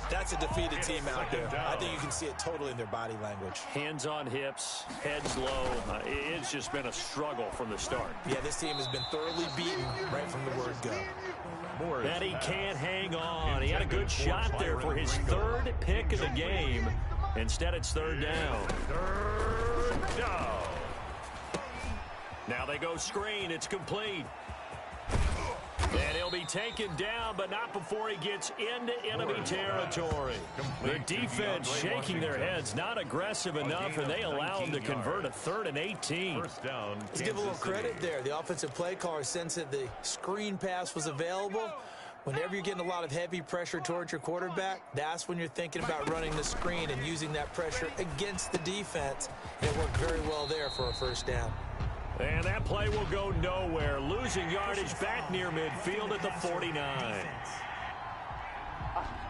that's a defeated team out there. I think you can see it totally in their body language. Hands on hips, heads low. It's just been a struggle from the start. Yeah, this team has been thoroughly beaten right from the word go. And he can't hang on. He had a good shot there for his 3rd pick of the game. Instead, it's 3rd down. 3rd down. Now they go screen. It's complete. And he'll be taken down, but not before he gets into enemy territory. The defense shaking their heads, not aggressive enough, and they allow him to convert a 3rd and 18. Let's give a little credit there. The offensive play caller sensed that the screen pass was available. Whenever you're getting a lot of heavy pressure towards your quarterback, that's when you're thinking about running the screen and using that pressure against the defense. And it worked very well there for a 1st down. And that play will go nowhere. Losing yardage back near midfield at the 49.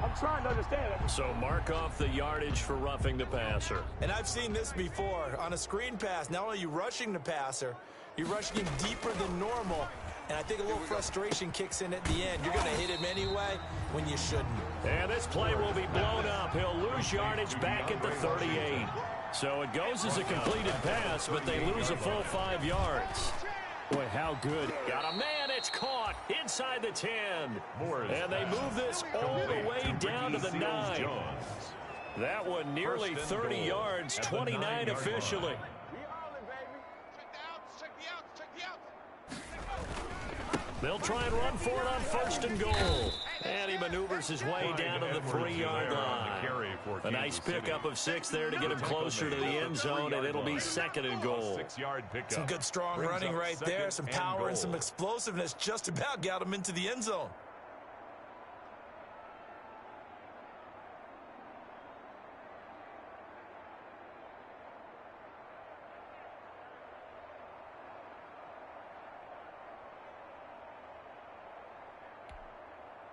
I'm trying to understand it. So mark off the yardage for roughing the passer. And I've seen this before. On a screen pass, not only are you rushing the passer, you're rushing him deeper than normal. And I think a little frustration kicks in at the end. You're going to hit him anyway when you shouldn't. And this play will be blown up. He'll lose yardage back at the 38. So it goes as a completed pass, but they lose a full 5 yards. Boy, how good. Got a man, it's caught inside the 10. And they move this all the way down to the 9. That one nearly 30 yards, 29 officially. They'll try and run for it on 1st and goal. And he maneuvers his way down to the 3-yard line. A nice pickup of 6 there to get him closer to the end zone, and it'll be 2nd and goal. Some good strong running right there. Some power and some explosiveness just about got him into the end zone.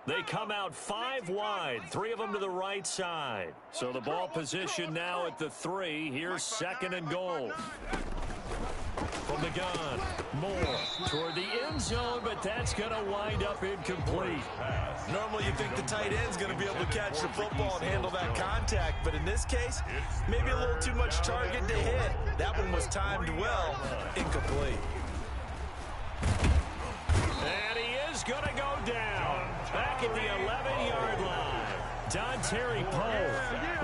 They come out 5 wide, 3 of them to the right side. So the ball position now at the 3. Here's 2nd and goal. From the gun, Moore toward the end zone, but that's going to wind up incomplete. Normally you think the tight end's going to be able to catch the football and handle that contact, but in this case, maybe a little too much target to hit. That one was timed well, incomplete. And he is going to go down back at the 11-yard line. Dante Terry Poe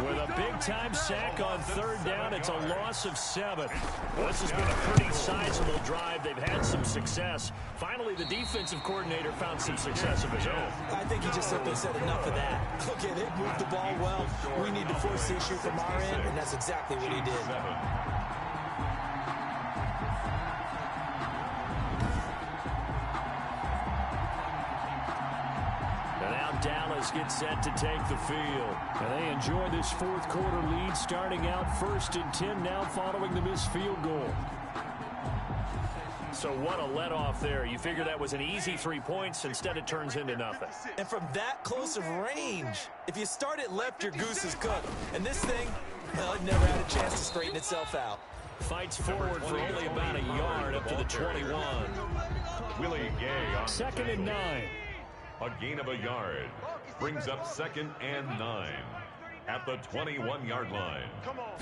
with a big-time sack on third down. It's a loss of 7. Well, this has been a pretty sizable drive. They've had some success. Finally, the defensive coordinator found some success of his own. I think he just simply said enough of that. Look at it, moved the ball well. We need to force the issue from our end, and that's exactly what he did. Dallas gets set to take the field. And they enjoy this fourth quarter lead, starting out 1st and 10 now following the missed field goal. So what a let-off there. You figure that was an easy 3 points. Instead, it turns into nothing. And from that close of range, if you start it left, your goose is cooked. And this thing, well, it never had a chance to straighten itself out. Fights forward for only about a yard up to the 21. Willie Gay on 2nd and 9. A gain of a yard brings up 2nd and 9 at the 21-yard line. Come on.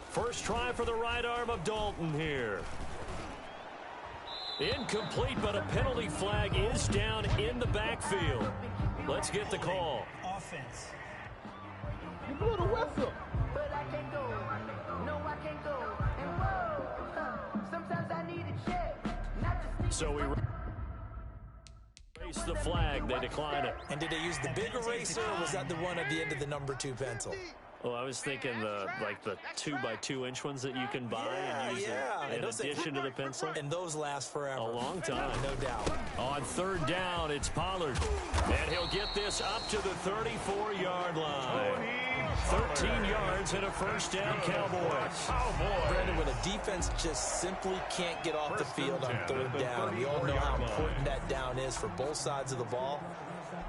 First try for the right arm of Dalton here. Incomplete, but a penalty flag is down in the backfield. Let's get the call. Offense. You blew the whistle. But I can't go. No, I can't go. And whoa, sometimes I need a check. Not to So we raise the flag. They decline it. And did they use the big eraser, or was that the one at the end of the number 2 pencil? Oh, I was thinking the 2x2-inch ones that you can buy and use in addition to the pencil. And those last forever. A long time. No doubt. On third down, it's Pollard. And he'll get this up to the 34-yard line. 13 yards and a first down, Cowboys. Brandon, when a defense just simply can't get off the field on third down, we all know how important that down is for both sides of the ball.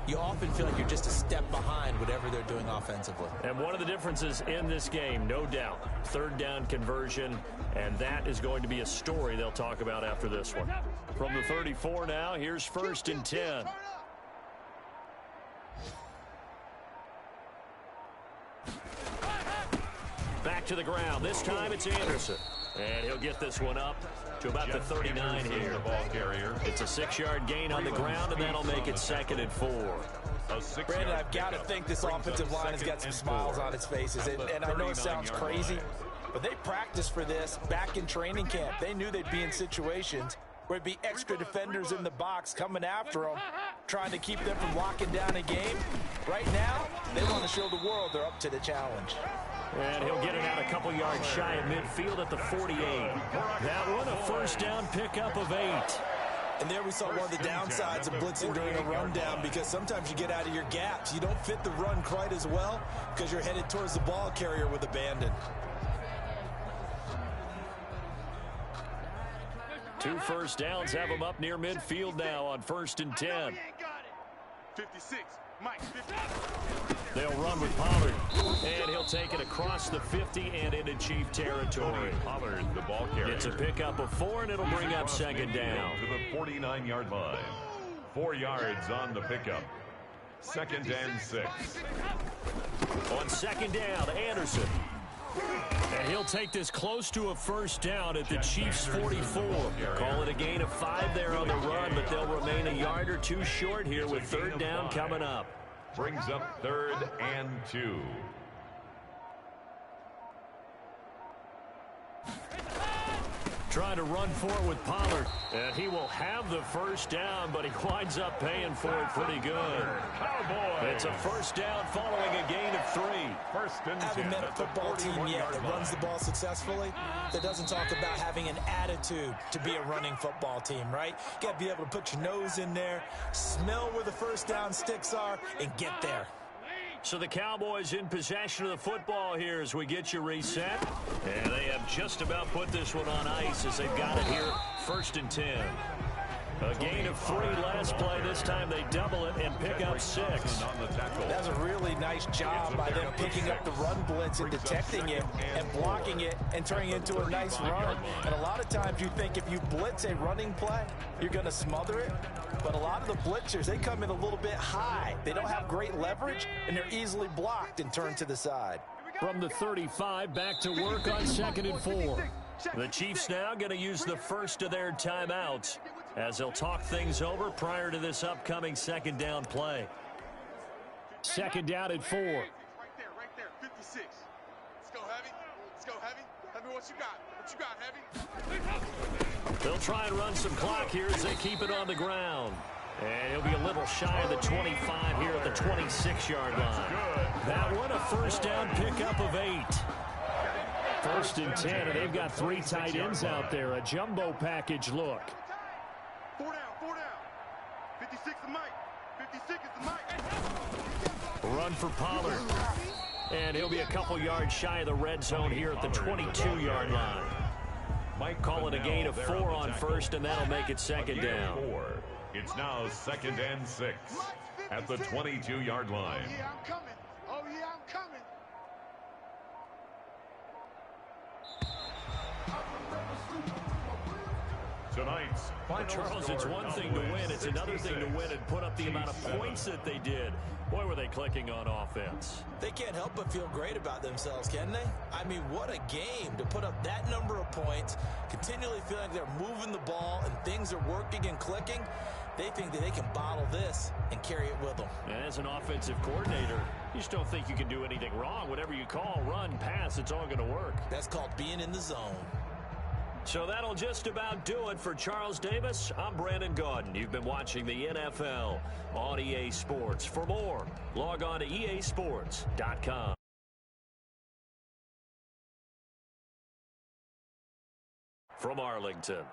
You often feel like you're just a step behind whatever they're doing offensively. And one of the differences in this game, no doubt, third down conversion, and that is going to be a story they'll talk about after this one. From the 34 now, here's 1st and 10. Back to the ground. This time it's Anderson. And he'll get this one up to about the 39 here. It's a 6-yard gain on the ground, and that'll make it 2nd and 4. Brandon, I've got to think this offensive line has got some smiles on its faces. And I know it sounds crazy, but they practiced for this back in training camp. They knew they'd be in situations where it'd be extra defenders in the box coming after them, trying to keep them from locking down a game. Right now, they want to show the world they're up to the challenge. And he'll get it out a couple yards shy of midfield at the 48. That one a first down pickup of 8. And there we saw one of the downsides of blitzing during a rundown, because sometimes you get out of your gaps. You don't fit the run quite as well because you're headed towards the ball carrier with abandon. 2 first downs have them up near midfield now on 1st and 10. 56. Mike, 50. They'll run with Pollard, and he'll take it across the 50 and into Chief territory. Pollard, the ball carrier. It's a pickup of 4, and it'll bring up 2nd down. To the 49-yard line. 4 yards on the pickup. 2nd and 6. On 2nd down, Anderson. And he'll take this close to a first down at the Chiefs' 44. Call it a gain of 5 there on the run, but they'll remain a yard or 2 short here with 3rd down coming up. Brings up 3rd and 2. Trying to run for it with Pollard. And he will have the first down, but he winds up paying for it pretty good. It's a first down following a gain of 3. I haven't met a football team yet that runs the ball successfully that doesn't talk about having an attitude to be a running football team, right? You got to be able to put your nose in there, smell where the first down sticks are, and get there. So the Cowboys in possession of the football here as we get you reset. And they have just about put this one on ice as they've got it here, 1st and 10. A gain of 3 last play. This time they double it and pick up 6. That's a really nice job by them picking up the run blitz and detecting it and blocking it and turning it into a nice run. And a lot of times you think if you blitz a running play, you're going to smother it. But a lot of the blitzers, they come in a little bit high. They don't have great leverage, and they're easily blocked and turned to the side. From the 35, back to work on 2nd and 4. The Chiefs now going to use the first of their timeouts as they'll talk things over prior to this upcoming 2nd down play. Second down and 4. Right there, 56. Let's go, Heavy. Let's go, Heavy. Heavy, what you got? What you got, Heavy? They'll try and run some clock here as they keep it on the ground. And he'll be a little shy of the 25 here at the 26-yard line. That one a first down pickup of 8. First and 10, and they've got 3 tight ends out there. A jumbo package look. 4 down. 56 is Mike. 56 is the Mike. Run for Pollard. And he'll be a couple yards shy of the red zone here at the 22-yard line. Mike call it a gain of 4 on first, and that'll make it second down. It's now 2nd and 6 at the 22-yard line. Oh, yeah, I'm coming. Oh, yeah, I'm coming. Tonight's final Charles, score it's one thing to win. It's another thing to win and put up the amount of points that they did. Boy, were they clicking on offense. They can't help but feel great about themselves, can they? I mean, what a game to put up that number of points, continually feeling like they're moving the ball and things are working and clicking. They think that they can bottle this and carry it with them. And as an offensive coordinator, you just don't think you can do anything wrong. Whatever you call, run, pass, it's all going to work. That's called being in the zone. So that'll just about do it for Charles Davis. I'm Brandon Gaudin. You've been watching the NFL on EA Sports. For more, log on to easports.com. From Arlington,